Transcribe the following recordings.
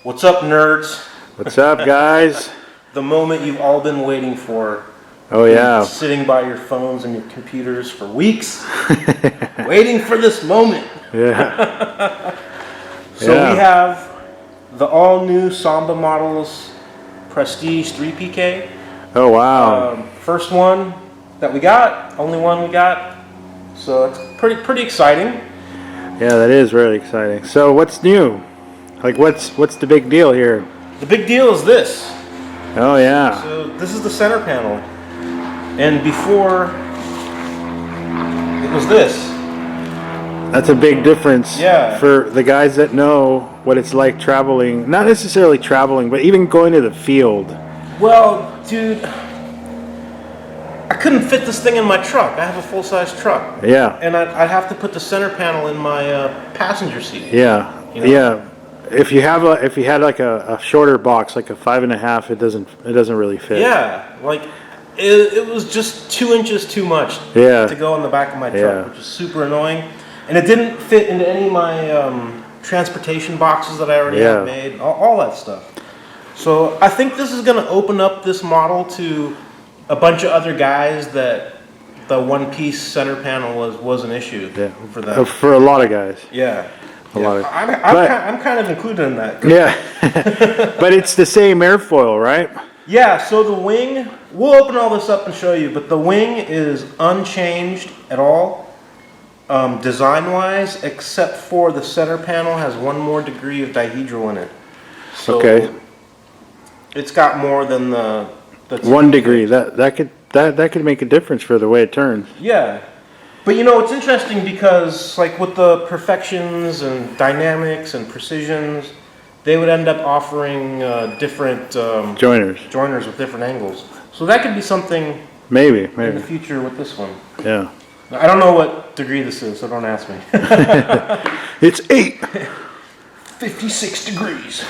What's up, nerds? What's up, guys? The moment you've all been waiting for. Oh, yeah. Sitting by your phones and your computers for weeks, waiting for this moment. Yeah. So we have the all-new Samba models Prestige 3PK. Oh, wow. First one that we got, only one we got. So it's pretty exciting. Yeah, that is really exciting. So what's new? Like, what's the big deal here? The big deal is this. Oh, yeah. So this is the center panel. And before, it was this. That's a big difference. Yeah. For the guys that know what it's like traveling, not necessarily traveling, but even going to the field. Well, dude, I couldn't fit this thing in my truck. I have a full-size truck. Yeah. And I'd have to put the center panel in my passenger seat. Yeah. You know? Yeah. If you had like a shorter box, like a 5.5, it doesn't really fit. Yeah. Like it was just 2 inches too much. Yeah. To go in the back of my truck, Yeah. which is super annoying. And it didn't fit into any of my transportation boxes that I already had made. All that stuff. So I think this is going to open up this model to a bunch of other guys that the one-piece center panel was an issue for them. For a lot of guys. Yeah. A lot of. I'm kind of included in that. Yeah. But it's the same airfoil, right? Yeah, so the wing, we'll open all this up and show you, but the wing is unchanged at all, design-wise, except for the center panel has 1 more degree of dihedral in it. So okay. It's got more than the 1 degree. That could make a difference for the way it turns. Yeah. But you know, it's interesting because like with the perfections and dynamics and precisions, they would end up offering different joiners with different angles. So that could be something maybe in the future with this one. Yeah. I don't know what degree this is, so don't ask me. It's 8. 56 degrees.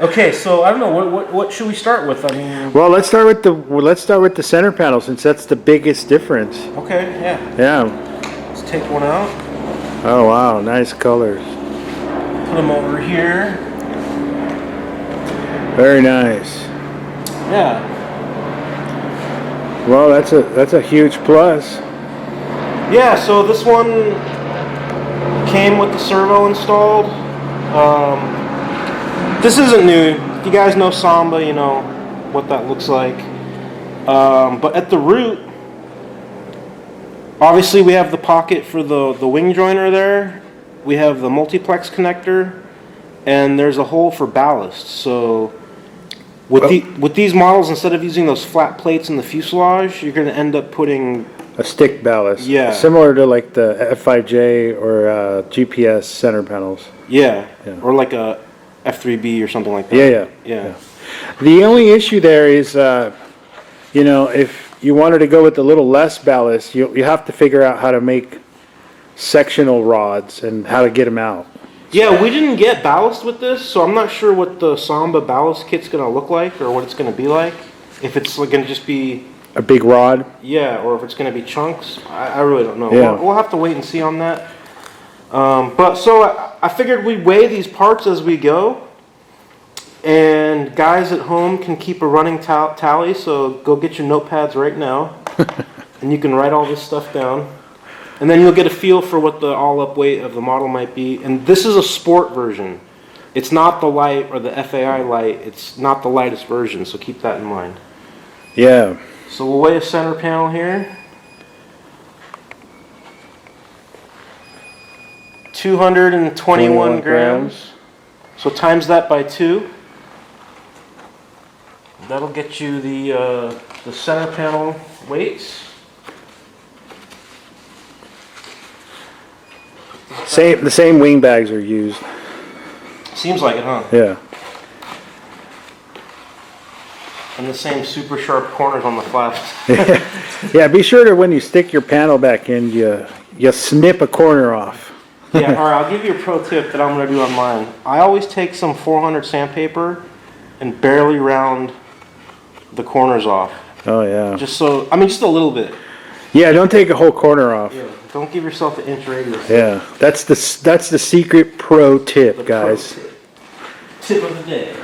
Okay, so I don't know what should we start with? I mean, well, let's start with the center panel since that's the biggest difference. Okay, yeah. Yeah. Let's take one out. Oh wow, nice colors. Put them over here. Very nice. Yeah. Well, that's a huge plus. Yeah, so this one came with the servo installed. This isn't new. If you guys know Samba, you know what that looks like. But at the root, obviously we have the pocket for the wing joiner there. We have the multiplex connector, and there's a hole for ballast. So with these models, instead of using those flat plates in the fuselage, you're going to end up putting a stick ballast. Yeah. Similar to like the F5J or GPS center panels. Yeah. Or like a F3B or something like that. Yeah. The only issue there is, you know, if you wanted to go with a little less ballast, you have to figure out how to make sectional rods and how to get them out. Yeah, we didn't get ballast with this, so I'm not sure what the Samba ballast kit's going to look like or what it's going to be like. If it's going to just be a big rod. Yeah, or if it's going to be chunks. I really don't know. Yeah. We'll have to wait and see on that. But so I figured we'd weigh these parts as we go. And guys at home can keep a running tally, so go get your notepads right now. And you can write all this stuff down. And then you'll get a feel for what the all-up weight of the model might be. And this is a sport version. It's not the light or the FAI light. It's not the lightest version, so keep that in mind. Yeah. So we'll weigh a center panel here. 221 grams. So times that by 2. That'll get you the center panel weights. The same wing bags are used. Seems like it, huh? Yeah. And the same super sharp corners on the flaps. Yeah, be sure to when you stick your panel back in, you snip a corner off. Yeah, all right, I'll give you a pro tip that I'm going to do on mine. I always take some 400 sandpaper and barely round the corners off. Oh, yeah. Just so, I mean, just a little bit. Yeah, don't take a whole corner off. Yeah, don't give yourself an inch radius. Yeah, that's the secret pro tip, guys. Pro tip. tip of the day.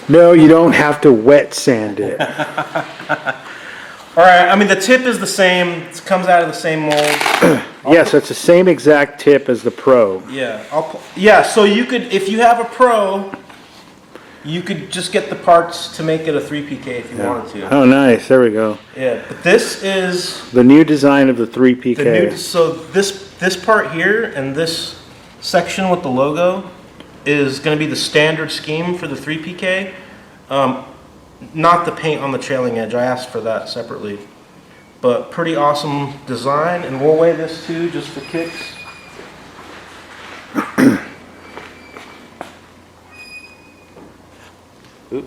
No, you don't have to wet sand it. All right, I mean, the tip is the same. It comes out of the same mold. Yeah, so it's the same exact tip as the Pro. Yeah, so you could, if you have a Pro, you could just get the parts to make it a 3PK if you wanted to. Oh, nice. There we go. Yeah, but this is the new design of the 3PK. so this part here and this section with the logo is going to be the standard scheme for the 3PK. Not the paint on the trailing edge. I asked for that separately. But pretty awesome design, and we'll weigh this too just for kicks. Oop.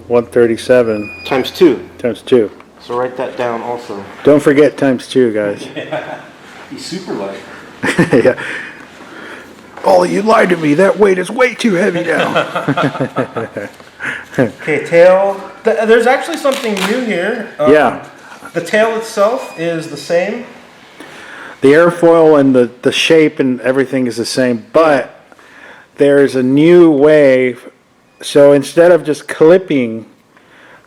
$137 Times 2. times 2. So write that down also. Don't forget times 2, guys. He's super light. Yeah. Oh, you lied to me. That weight is way too heavy now. Okay, tail. There's actually something new here. Yeah. The tail itself is the same. The airfoil and the shape and everything is the same, but there's a new way. So instead of just clipping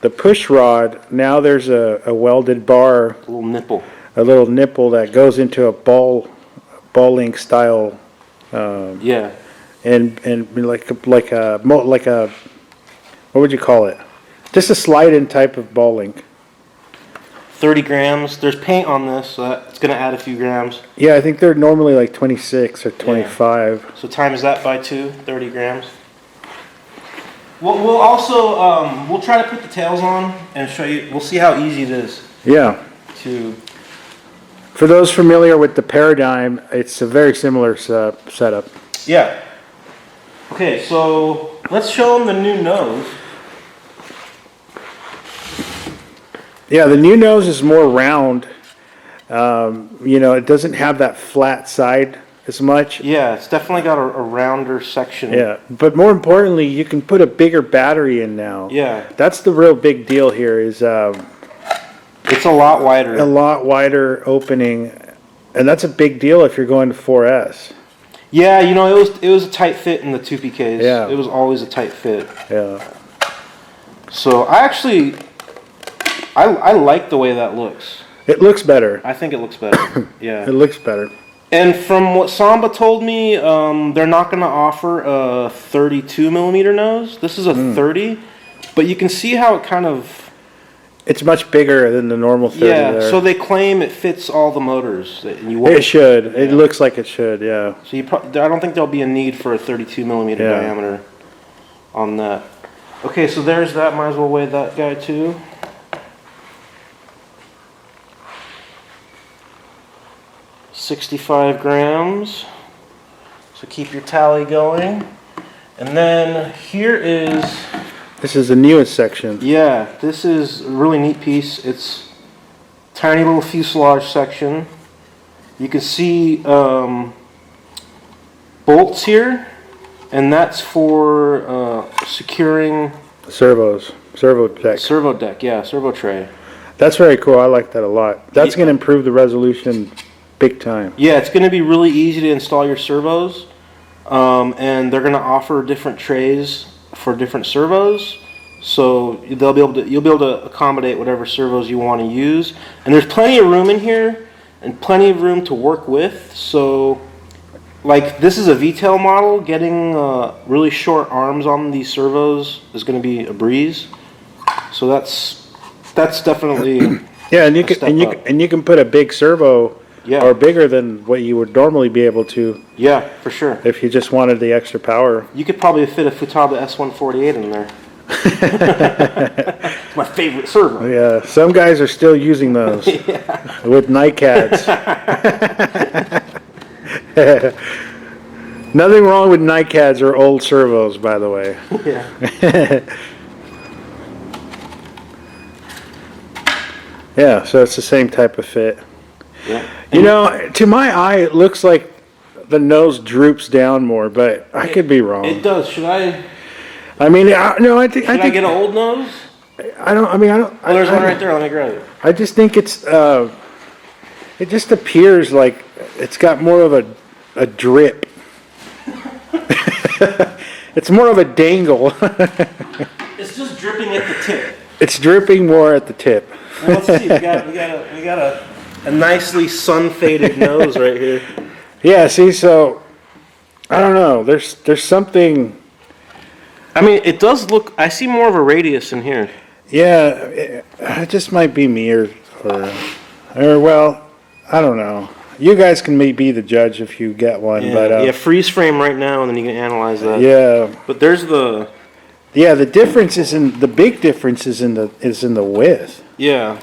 the push rod, now there's a welded bar, A little nipple. a little nipple that goes into a ball link style. Yeah. And like a what would you call it? Just a slide-in type of ball link. 30 grams. There's paint on this, so that's going to add a few grams. Yeah, I think they're normally like 26 or 25. So times that by 2, 30 grams. We'll also, we'll try to put the tails on and show you, we'll see how easy it is Yeah. to... For those familiar with the Paradigm, it's a very similar setup. Yeah. Okay, so let's show them the new nose. Yeah, the new nose is more round. It doesn't have that flat side as much. Yeah, it's definitely got a rounder section. Yeah, but more importantly, you can put a bigger battery in now. Yeah. That's the real big deal here is It's a lot wider. a lot wider opening, and that's a big deal if you're going to 4S. Yeah, it was a tight fit in the 2PKs. Yeah. It was always a tight fit. Yeah. So I like the way that looks. It looks better. I think it looks better. Yeah. It looks better. And from what Samba told me, they're not going to offer a 32 millimeter nose. This is a 30, but you can see how it kind of... It's much bigger than the normal 30 there. so they claim it fits all the motors. It should. It looks like it should, yeah. So I don't think there'll be a need for a 32 millimeter diameter on that. Okay, so there's that. Might as well weigh that guy too. $65 grams. So keep your tally going. And then here is... This is the newest section. Yeah, this is a really neat piece. It's tiny little fuselage section. You can see bolts here, and that's for securing Servo deck. servo deck. Yeah, servo tray. That's very cool. I like that a lot. That's going to improve the resolution big time. Yeah, it's going to be really easy to install your servos, and they're going to offer different trays for different servos, so you'll be able to accommodate whatever servos you want to use. And there's plenty of room in here and plenty of room to work with. So like this is a V-tail model, getting really short arms on these servos is going to be a breeze. So that's definitely Yeah, and you can put a big servo or bigger than what you would normally be able to. Yeah, for sure. If you just wanted the extra power. You could probably fit a Futaba S148 in there. It's my favorite servo. Yeah, some guys are still using those with NiCads. Nothing wrong with NiCads or old servos, by the way. Yeah. Yeah, so it's the same type of fit. Yeah. To my eye, it looks like the nose droops down more, but I could be wrong. It does. Should I? I mean, no, I think. Should I get an old nose? I don't. I mean, I don't. Oh, there's I, one right there. Let me grab it. I just think it's. It just appears like it's got more of a drip. It's more of a dangle. It's just dripping at the tip. It's dripping more at the tip. Well, let's see. We got a nicely sun faded nose right here. Yeah. See, so I don't know. There's something. I mean, it does look. I see more of a radius in here. Yeah, it just might be me or well, I don't know. You guys can be the judge if you get one, Yeah, but freeze frame right now, and then you can analyze that. yeah, But there's the the difference is the big difference is in the width. yeah.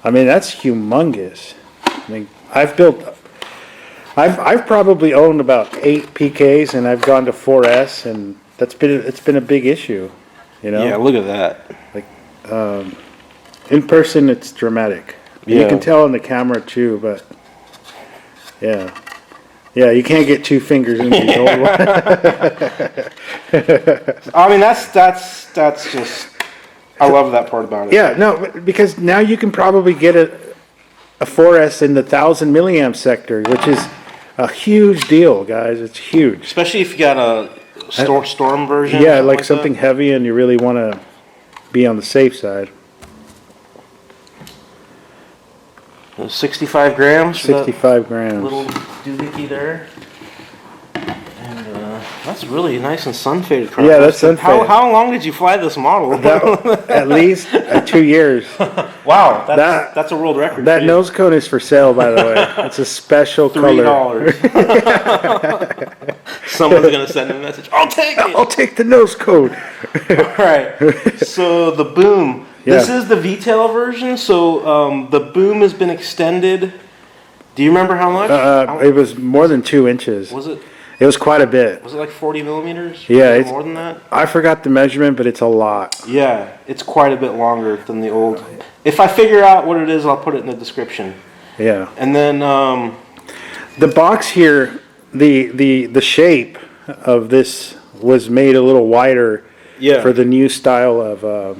I mean, that's humongous. I mean, I've probably owned about 8 PKs, and I've gone to 4S, and it's been a big issue. You know. Yeah, look at that. Like, in person, it's dramatic. Yeah. You can tell in the camera too, but yeah, you can't get 2 fingers in these old ones. I mean, that's just. I love that part about it. Yeah, no, because now you can probably get a 4S in the 1000 milliamp sector, which is a huge deal, guys. It's huge. Especially if you got a storm version. Yeah, like something heavy, and you really want to be on the safe side. 65 grams. For 65 grams. Little doohickey there. And that's really nice and sun faded. Yeah, that's sun faded. How long did you fly this model? At least 2 years. Wow, that's a world record. That Nosecone is for sale, by the way. It's a special color. $3. Someone's gonna send a message. I'll take it. I'll take the Nosecone. All right. So the boom. Yeah. This is the V-tail version. So the boom has been extended. Do you remember how much? It was more than 2 inches. Was it? It was quite a bit. Was it like 40 millimeters? Yeah, Was it it's more than that. I forgot the measurement, but it's a lot. Yeah, it's quite a bit longer than the old. If I figure out what it is, I'll put it in the description. Yeah. And then The box here, the shape of this was made a little wider for the new style of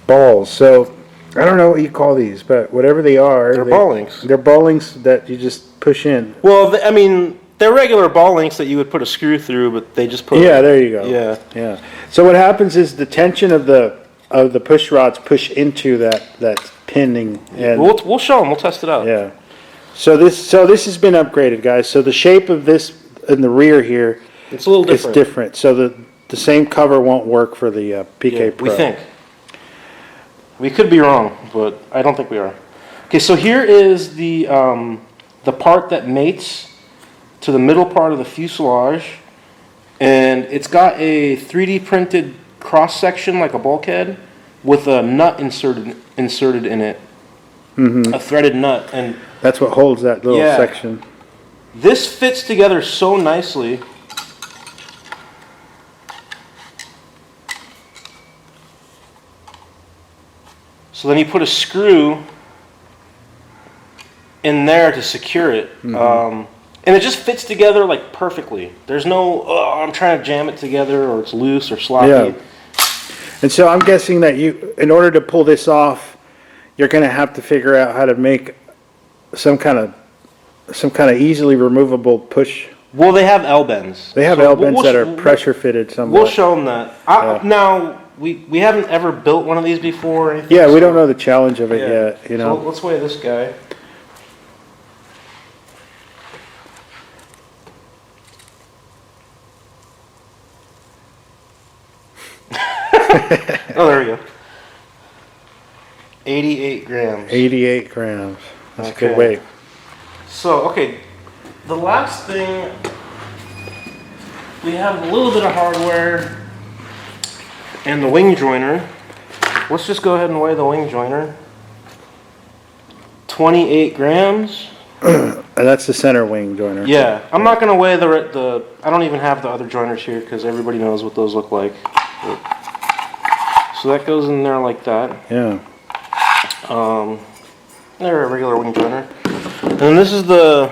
balls. So I don't know what you call these, but whatever they are, they're ball links. They're ball links that you just push in. Well, I mean, they're regular ball links that you would put a screw through, but they just put. Yeah, there you go. Yeah. So what happens is the tension of the push rods push into that pinning, and We'll show them. We'll test it out. yeah. So this has been upgraded, guys. So the shape of this in the rear here, It's a little different. it's different. So the same cover won't work for the PK Yeah, Pro. we think. We could be wrong, but I don't think we are. Okay, so here is the part that mates to the middle part of the fuselage, and it's got a 3D printed cross section like a bulkhead with a nut inserted in it, a threaded nut, and That's what holds that little Yeah. section. this fits together so nicely. So then you put a screw in there to secure it. And it just fits together like perfectly. There's no, I'm trying to jam it together, or it's loose or sloppy. Yeah. And so I'm guessing that in order to pull this off, you're going to have to figure out how to make some kind of easily removable push. Well, they have L-bends. They have So L-bends that are pressure fitted somewhat. We'll show them that. Now, we haven't ever built one of these before or anything. Yeah, we so- don't know the challenge of it Yeah. yet, you know. So let's weigh this guy. Oh, there we go. 88 grams. 88 grams. That's a Okay. good weight. So, okay, the last thing, we have a little bit of hardware and the wing joiner. Let's just go ahead and weigh the wing joiner. 28 grams. And that's the center wing joiner. Yeah, I'm not going to weigh the, I don't even have the other joiners here because everybody knows what those look like. So that goes in there like that. Yeah. They're a regular wing joiner. And then this is the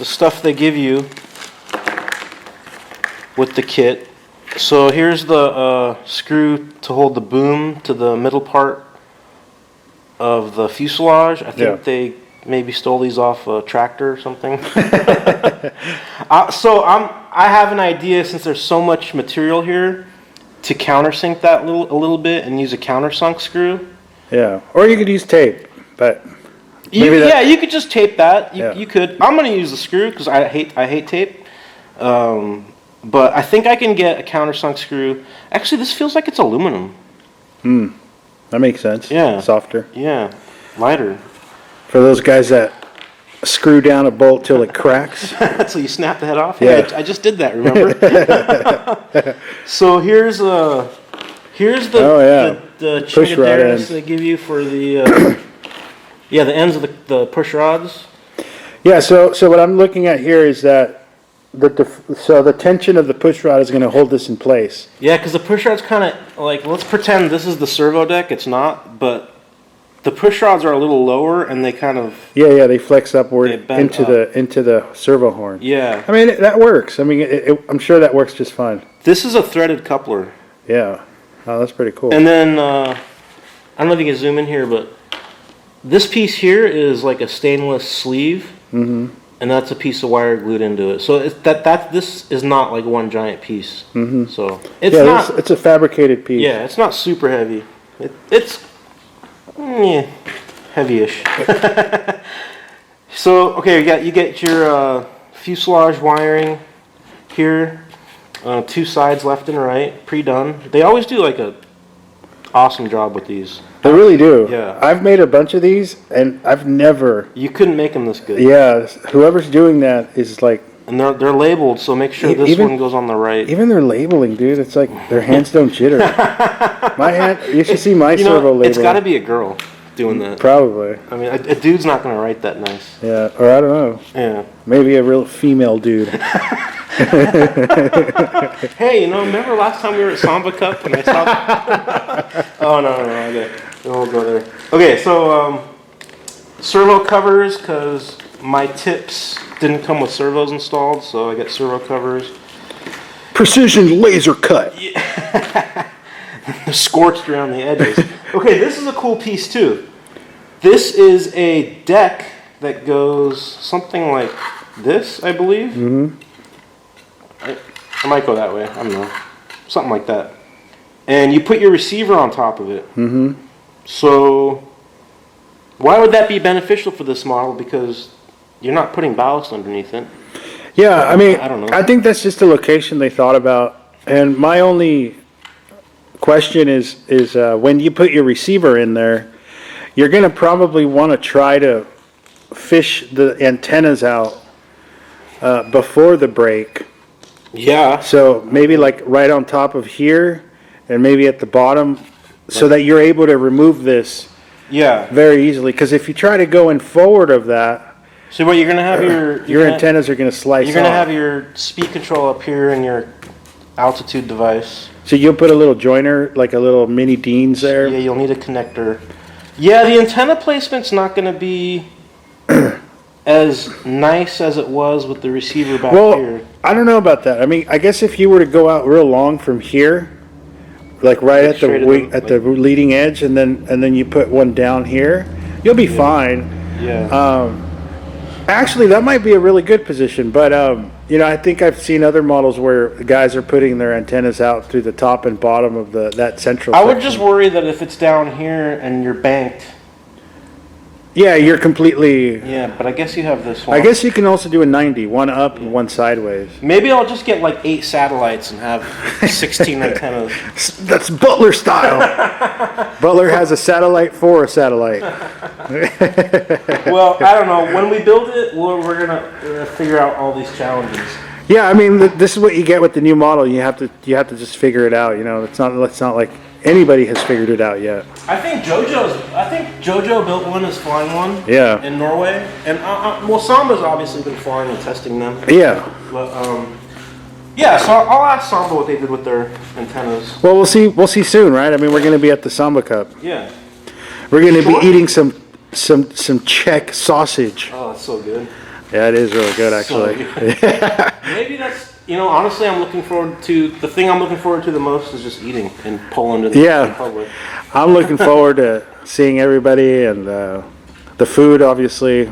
stuff they give you with the kit. So here's the screw to hold the boom to the middle part of the fuselage. I think Yeah. they maybe stole these off a tractor or something. I have an idea, since there's so much material here, to countersink that a little bit and use a countersunk screw. Yeah, or you could use tape, but You could just tape that. Yeah. You could. I'm gonna use the screw because I hate tape. But I think I can get a countersunk screw. Actually, this feels like it's aluminum. that makes sense. Yeah. Softer. Yeah, lighter. For those guys that screw down a bolt till it cracks. So you snap the head off? Yeah. I just did that, remember? So here's the the Push rod chingaderas ends. they give you for the the ends of the push rods. Yeah, so what I'm looking at here is that the tension of the push rod is going to hold this in place. Yeah, because the push rod's kind of like, let's pretend this is the servo deck. It's not, but the push rods are a little lower, and they kind of Yeah, they flex upward They bend into the servo horn. yeah. I mean, that works. I mean, I'm sure that works just fine. This is a threaded coupler, Yeah. Oh, that's pretty cool. and then I don't know if you can zoom in here, but this piece here is like a stainless sleeve. Mm-hmm. And that's a piece of wire glued into it. So this is not like one giant piece. Mm-hmm. So it's Yeah, not. it's a fabricated piece. Yeah, it's not super heavy. It's heavy-ish. So okay, you get your fuselage wiring here. Two sides, left and right, pre-done. They always do like a awesome job with these. They really do. Yeah. I've made a bunch of these, and I've never. You couldn't make them this good. Yeah, whoever's doing that is like. And they're labeled, so make sure this one goes on the right. Even their labeling, dude, it's like their hands don't jitter. My hand, you should see my servo labeling. It's got to be a girl doing that. Probably. I mean, a dude's not going to write that nice. Yeah, or I don't know. Yeah. Maybe a real female dude. Hey, remember last time we were at Samba Cup and I saw... Oh, no, okay. We won't go there. Okay, so servo covers, because my tips didn't come with servos installed, so I got servo covers. Precision laser cut. Scorched around the edges. Okay, this is a cool piece too. This is a deck that goes something like this, I believe. Mm-hmm. I might go that way. I don't know. Something like that. And you put your receiver on top of it. Mm-hmm. So why would that be beneficial for this model? Because you're not putting ballast underneath it. Yeah, I mean, I don't know. I think that's just a location they thought about. And my only question is when you put your receiver in there, you're going to probably want to try to fish the antennas out before the break. Yeah. So maybe like right on top of here and maybe at the bottom so that you're able to remove this Yeah. very easily. Because if you try to go in forward of that, So what you're gonna have your antennas are going to slice You're gonna off. have your speed control up here and your altitude device. So you'll put a little joiner, like a little mini Dean's there. Yeah, you'll need a connector. Yeah, the antenna placement's not gonna be as nice as it was with the receiver back Well, here. I don't know about that. I mean, I guess if you were to go out real long from here, like right at the straight at wing, the- at the leading edge, and then you put one down here, you'll be fine. Yeah. Actually, that might be a really good position, but I think I've seen other models where the guys are putting their antennas out through the top and bottom of that central. I would section. just worry that if it's down here and you're banked. Yeah, you're completely. Yeah, but I guess you have this one. I guess you can also do a 90, one up and one sideways. Maybe I'll just get like 8 satellites and have 16 antennas. That's Butler style. Butler has a satellite for a satellite. Well, I don't know. When we build it, we're gonna figure out all these challenges. Yeah, I mean, this is what you get with the new model. You have to just figure it out. It's not like anybody has figured it out yet. I think JoJo built one, is flying one. Yeah. In Norway, and well, Samba's obviously been flying and testing them. Yeah. But yeah. So I'll ask Samba what they did with their antennas. Well, we'll see soon, right? I mean, we're going to be at the Samba Cup. Yeah. We're going to Sure. be eating some Czech sausage. Oh, that's so good. Yeah, it is really good, So actually. good. Maybe that's honestly, I'm looking forward to the thing. I'm looking forward to the most is just eating in Poland and in public. I'm looking forward to seeing everybody and the food, obviously.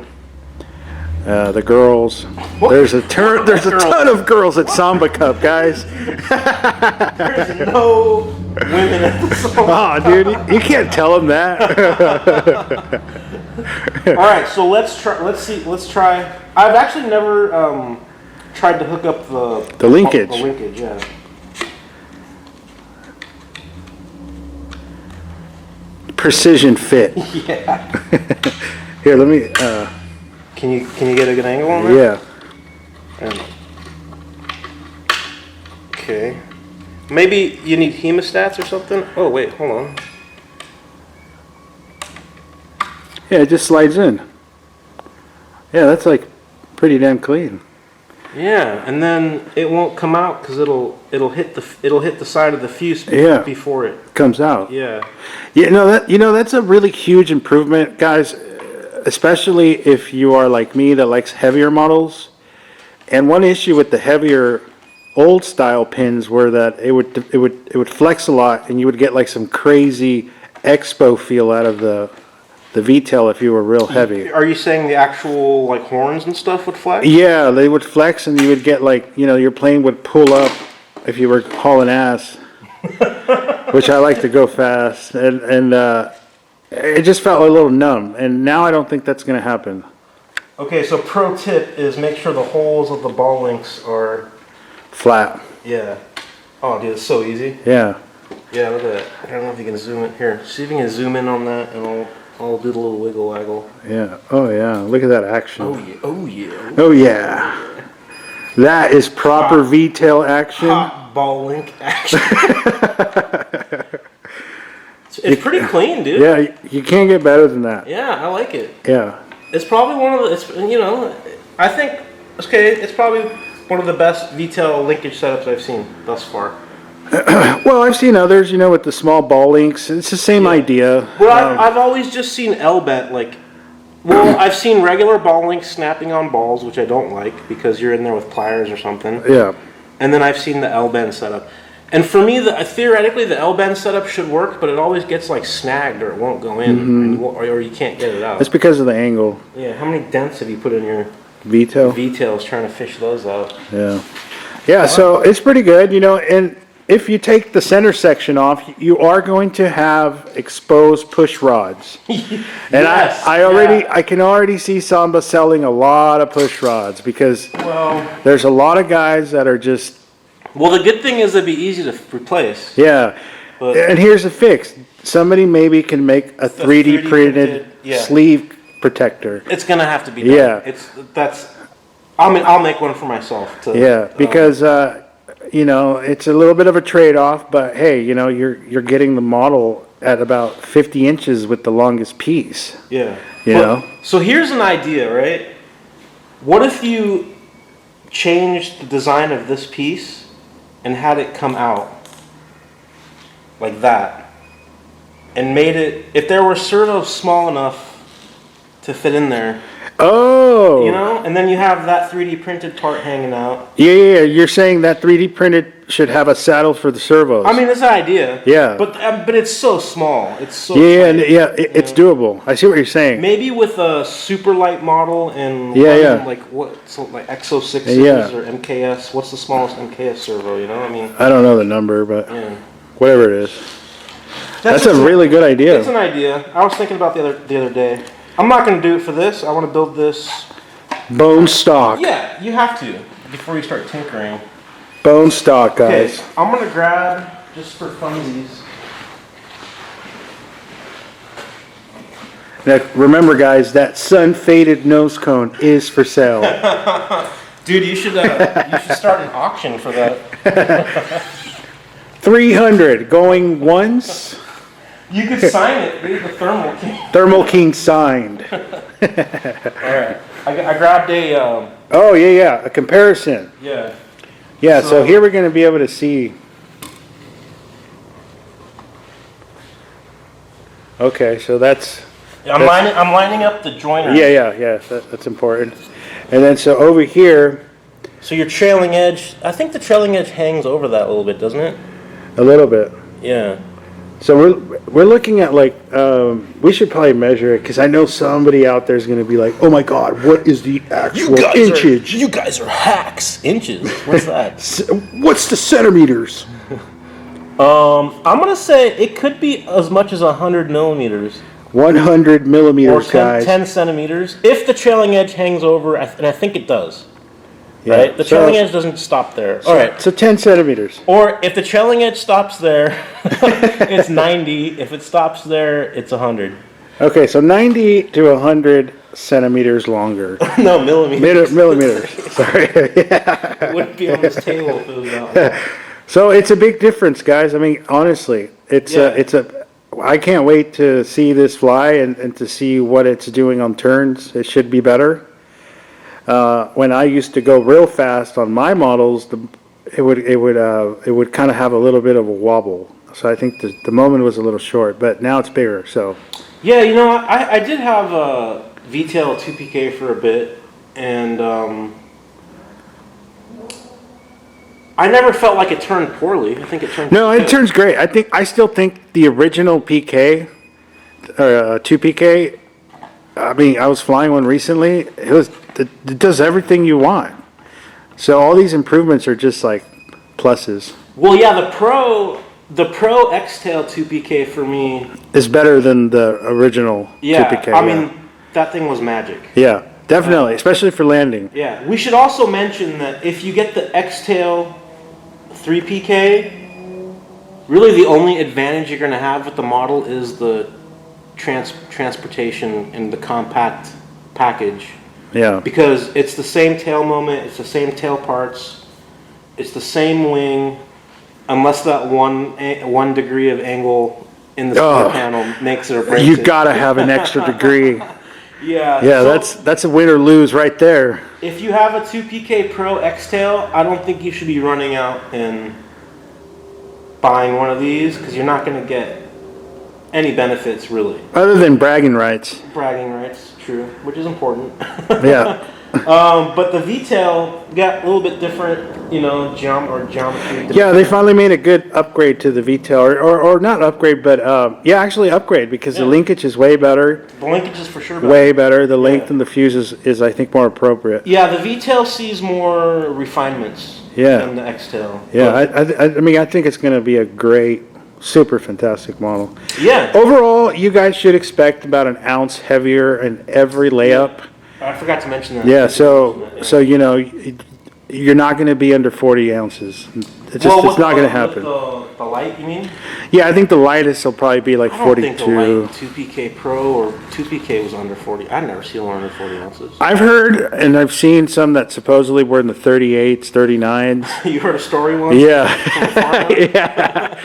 The girls. There's a ton of girls at Samba Cup, guys. There's no women at the Samba. Oh, dude, you can't tell them that. All right, so let's try. I've actually never tried to hook up The linkage. The linkage, yeah. Precision fit. Yeah. Here, let me. Can you get a good angle on that? Yeah. Okay. Maybe you need hemostats or something. Oh wait, hold on. Yeah, it just slides in. Yeah, that's like pretty damn clean. Yeah, and then it won't come out because it'll hit the side of the fuse before it comes out. Yeah. Yeah, that's a really huge improvement, guys. Especially if you are like me that likes heavier models. And one issue with the heavier old style pins were that it would flex a lot, and you would get like some crazy expo feel out of the V-tail if you were real heavy. Are you saying the actual like horns and stuff would flex? Yeah, they would flex, and you would get like, your plane would pull up if you were hauling ass, which I like to go fast, and it just felt a little numb, and now I don't think that's going to happen. Okay, so pro tip is make sure the holes of the ball links are flat. Yeah. Oh, dude, it's so easy. Yeah. Yeah, look at that. I don't know if you can zoom in here. See if you can zoom in on that, and I'll do the little wiggle waggle. Yeah. Oh yeah. Look at that action. Oh yeah. Oh yeah. Oh yeah. That is proper V-tail action. Hot ball link action. It's pretty clean, dude. Yeah, you can't get better than that. Yeah, I like it. Yeah. It's probably one of the, I think, it's probably one of the best V-tail linkage setups I've seen thus far. Well, I've seen others, with the small ball links. It's the same idea. Well, I've always just seen L-bent, I've seen regular ball links snapping on balls, which I don't like because you're in there with pliers or something. Yeah. And then I've seen the L-bend setup. And for me, theoretically, the L-bend setup should work, but it always gets snagged or it won't go in, or you can't get it out. That's because of the angle. Yeah, how many dents have you put in your V-tail? V-tails trying to fish those out? Yeah. Yeah, so it's pretty good, and if you take the center section off, you are going to have exposed push rods. And Yes, I can already see Samba selling a lot of push rods because there's a lot of guys that are just... Well, the good thing is it'd be easy to replace. Yeah. But and here's the fix. Somebody maybe can make a 3D printed sleeve protector. It's going to have to be done. Yeah. I'll make one for myself. Because it's a little bit of a trade-off, but hey, you're getting the model at about 50 inches with the longest piece. Yeah. So here's an idea, right? What if you changed the design of this piece and had it come out like that, and made it, if there were servos small enough to fit in there. Oh. And then you have that 3D printed part hanging out. Yeah. You're saying that 3D printed should have a saddle for the servos. I mean, it's an idea. Yeah. But it's so small. It's so it's doable. I see what you're saying. Maybe with a super light model and like Exo 6s or MKS. What's the smallest MKS servo? I don't know the number, but whatever it is. That's a really good idea. It's an idea. I was thinking about the other day. I'm not going to do it for this. I want to build this bone stock. Yeah, you have to before you start tinkering. Bone stock, guys. Okay, I'm going to grab, just for funsies. Now, remember, guys, that sun-faded nose cone is for sale. Dude, you should start an auction for that. 300 going once. You could sign it, dude, the Thermal King. Thermal King signed. All right, I grabbed a. A comparison. Yeah. Yeah, so here we're going to be able to see. Okay, so that's. I'm lining up the joiner. Yeah. That's important. And then so over here, So your trailing edge, I think the trailing edge hangs over that a little bit, doesn't it? A little bit. Yeah. So we're looking at like we should probably measure it because I know somebody out there is going to be like, oh my god, what is the actual inchage? You guys are hacks. Inches. What's that? What's the centimeters? I'm gonna say it could be as much as 100 millimeters. 100 Or millimeters, 10, guys. 10 centimeters. If the trailing edge hangs over, and I think it does. Yeah. Right? The trailing edge doesn't stop there. All right. So 10 centimeters. Or if the trailing edge stops there, it's 90. If it stops there, it's 100. Okay, so 90 to 100 centimeters longer. No, millimeters. Millimeters. Sorry. It wouldn't be on this table if it was that long. So it's a big difference, guys. I mean, honestly, it's I can't wait to see this fly and to see what it's doing on turns. It should be better. When I used to go real fast on my models, it would kind of have a little bit of a wobble. So I think the moment was a little short, but now it's bigger. So Yeah, you know, I did have a V-tail 2PK for a bit, and I never felt like it turned poorly. I think it turned. no, it turns great. I still think the original PK, 2PK. I mean, I was flying one recently. It does everything you want. So all these improvements are just like pluses. Well, yeah, the Pro X-Tail 2PK for me It's better than the original 2PK. I mean, that thing was magic. Yeah, definitely, especially for landing. Yeah, we should also mention that if you get the X-Tail 3PK, really the only advantage you're going to have with the model is the transportation and the compact package. Yeah. Because it's the same tail moment, it's the same tail parts, it's the same wing, unless that one degree of angle in the split panel makes it or breaks it. You gotta have an extra degree. Yeah. Yeah, that's a win or lose right there. If you have a 2PK Pro X-Tail, I don't think you should be running out and buying one of these because you're not going to get any benefits really. Other than bragging rights. Bragging rights, true, which is important. Yeah. But the V-tail got a little bit different, geometry. Yeah, they finally made a good upgrade to the V-tail, or not upgrade, but actually upgrade because the linkage is way better. The linkage is for sure better. Way better. The length and the fuse is I think more appropriate. Yeah, the V-tail sees more refinements than the X-tail. Yeah, I mean I think it's going to be a great, super fantastic model. Yeah. Overall, you guys should expect about an ounce heavier in every layup. I forgot to mention that. Yeah, so you're not going to be under 40 ounces. It's not going to happen. The light, you mean? Yeah, I think the lightest will probably be like 42. I don't think the light 2PK Pro or 2PK was under 40. I've never seen one under 40 ounces. I've heard and I've seen some that supposedly were in the 38s, 39s. You heard a story once? Yeah. Yeah.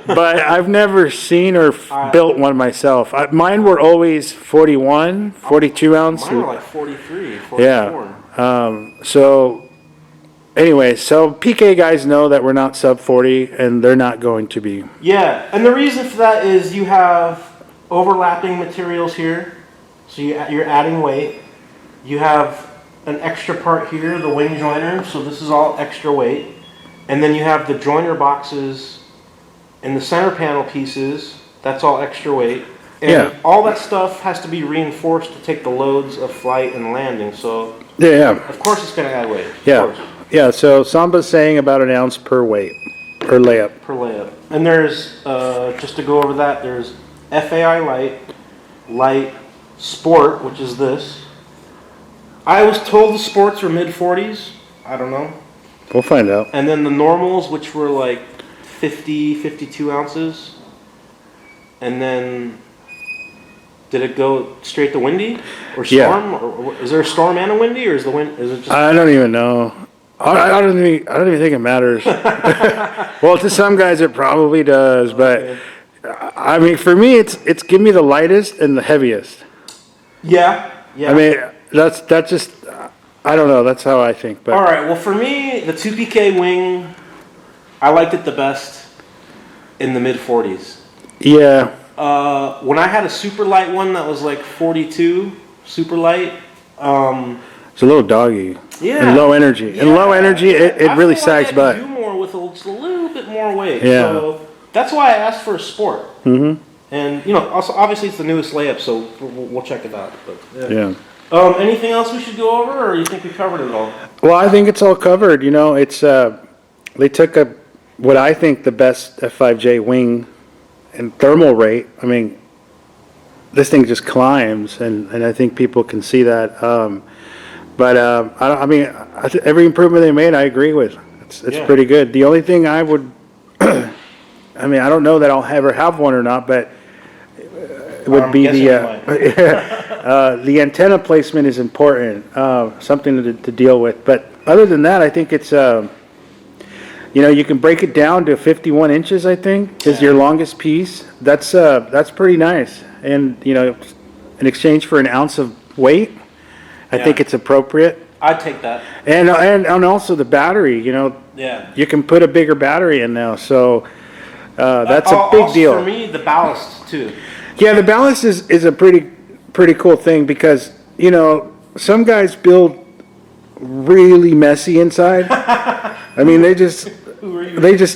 But I've never seen or built one myself. Mine were always 41, 42 ounce. Mine were like 43, 44. Yeah. So anyway, so PK guys know that we're not sub 40 and they're not going to be. Yeah, and the reason for that is you have overlapping materials here. So you're adding weight. You have an extra part here, the wing joiner. So this is all extra weight. And then you have the joiner boxes and the center panel pieces, that's all extra weight. And all that stuff has to be reinforced to take the loads of flight and landing. So of course it's going to add weight. Yeah, so Samba's saying about an ounce per weight, per layup. Per layup. And there's, just to go over that, there's FAI Light, Sport, which is this. I was told the Sports were mid-40s. I don't know. We'll find out. And then the normals, which were like 50, 52 ounces. And then, did it go straight to windy or storm? Yeah. Or is there a storm and a windy, or is the wind? Is it just? I don't even know. I don't even think it matters. Well, to some guys it probably does, but I mean, for me, it's give me the lightest and the heaviest. Yeah. I mean, that's just I don't know. That's how I think. But all right. Well, for me, the 2PK wing, I liked it the best in the mid 40s. Yeah. When I had a super light one that was like 42, super light. It's a little doggy. Yeah. And low energy. And low energy, it I really feel sags like I butt. could do more with just a little bit more weight. Yeah. So that's why I asked for a sport. Mm-hmm. And, you know, also, obviously it's the newest layup, so we'll check it out. But, Yeah. Anything else we should go over, or you think we covered it all? Well, I think it's all covered. You know, it's they took what I think the best F5J wing and thermal rate. I mean, this thing just climbs, and I think people can see that. Every improvement they made, I agree with. It's pretty good. The only thing I would, I mean, I don't know that I'll ever have one or not, but it would be the antenna placement is important, something to deal with. But other than that, I think it's, you know, you can break it down to 51 inches, I think, is your longest piece. That's pretty nice. And, you know, in exchange for an ounce of weight, I think it's appropriate. I'd take that. And also the battery, you know, you can put a bigger battery in now. So that's a big deal. For me, the ballast, too. Yeah, the ballast is a pretty cool thing because, you know, some guys build really messy inside. I mean, they just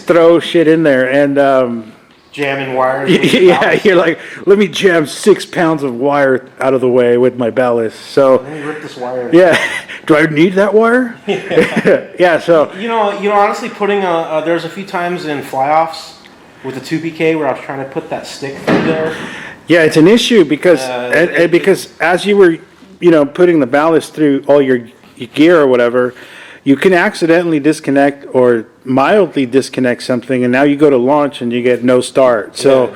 throw shit in there and jamming wires. Yeah, you're like, let me jam 6 pounds of wire out of the way with my ballast. So let me rip this wire. Yeah, do I need that wire? Yeah. So you know, honestly, putting there's a few times in fly-offs with the 2PK where I was trying to put that stick through there. Yeah, it's an issue because because as you were, you know, putting the ballast through all your gear or whatever, you can accidentally disconnect or mildly disconnect something, and now you go to launch and you get no start. So,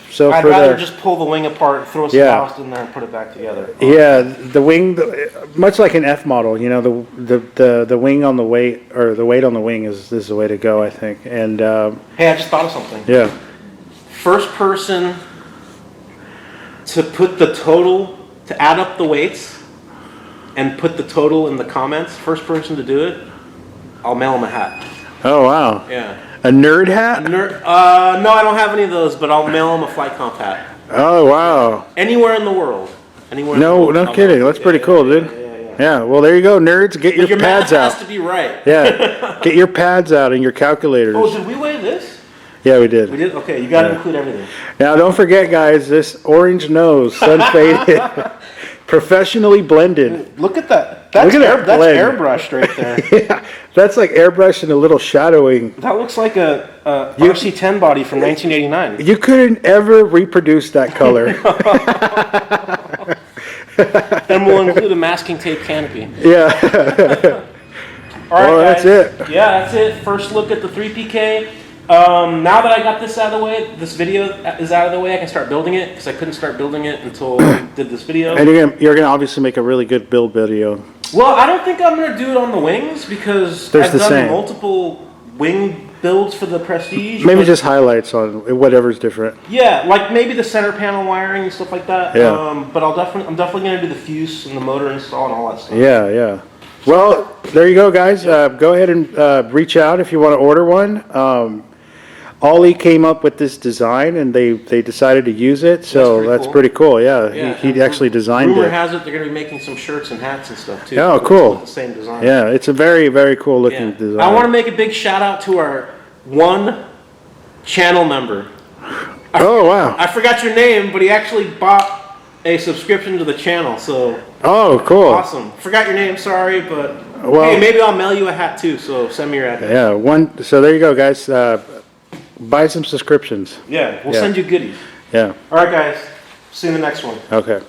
so I'd rather just pull the wing apart, throw some ballast in there, and put it back together. Yeah, the wing, much like an F model, you know, the wing on the weight or the weight on the wing is the way to go, I think. And hey, I just thought of something. Yeah. First person to put the total, to add up the weights and put the total in the comments, first person to do it, I'll mail him a hat. Oh, wow. Yeah. A nerd hat? No, I don't have any of those, but I'll mail him a flight comp hat. Oh, wow. Anywhere in the world. Anywhere. No kidding. That's pretty cool, dude. Yeah, well, there you go, nerds. Get your pads out. Has to be right. Yeah, get your pads out and your calculators. Oh, did we weigh this? Yeah, we did. We did? Okay, you got to include everything. Now, don't forget, guys, this orange nose, sun faded, professionally blended. Look at that. That's airbrushed right there. Yeah, that's like airbrushed and a little shadowing. That looks like a RC-10 body from 1989. You couldn't ever reproduce that color. Then we'll include a masking tape canopy. Yeah. All right, guys. That's it. Yeah, that's it. First look at the 3PK. Now that I got this out of the way, this video is out of the way, I can start building it because I couldn't start building it until we did this video. And you're gonna obviously make a really good build video. Well, I don't think I'm gonna do it on the wings because I've done multiple wing builds for the Prestige. Maybe just highlights on whatever's different. Yeah, like maybe the center panel wiring and stuff like that. Yeah. But I'm definitely gonna do the fuse and the motor install and all that stuff. Yeah. Well, there you go, guys. Go ahead and reach out if you want to order one. Ollie came up with this design, and they decided to use it, so that's pretty cool. Yeah, he actually designed it. Rumor has it they're going to be making some shirts and hats and stuff too. Oh, cool. The same design. Yeah, it's a very, very cool looking design. I want to make a big shout out to our one channel member. Oh, wow. I forgot your name, but he actually bought a subscription to the channel, so. Oh, cool. Awesome. Forgot your name, sorry, but hey, maybe I'll mail you a hat too, so send me your address. Yeah, so there you go, guys. Buy some subscriptions. Yeah, we'll send you goodies. Yeah. All right, guys. See you in the next one. Okay.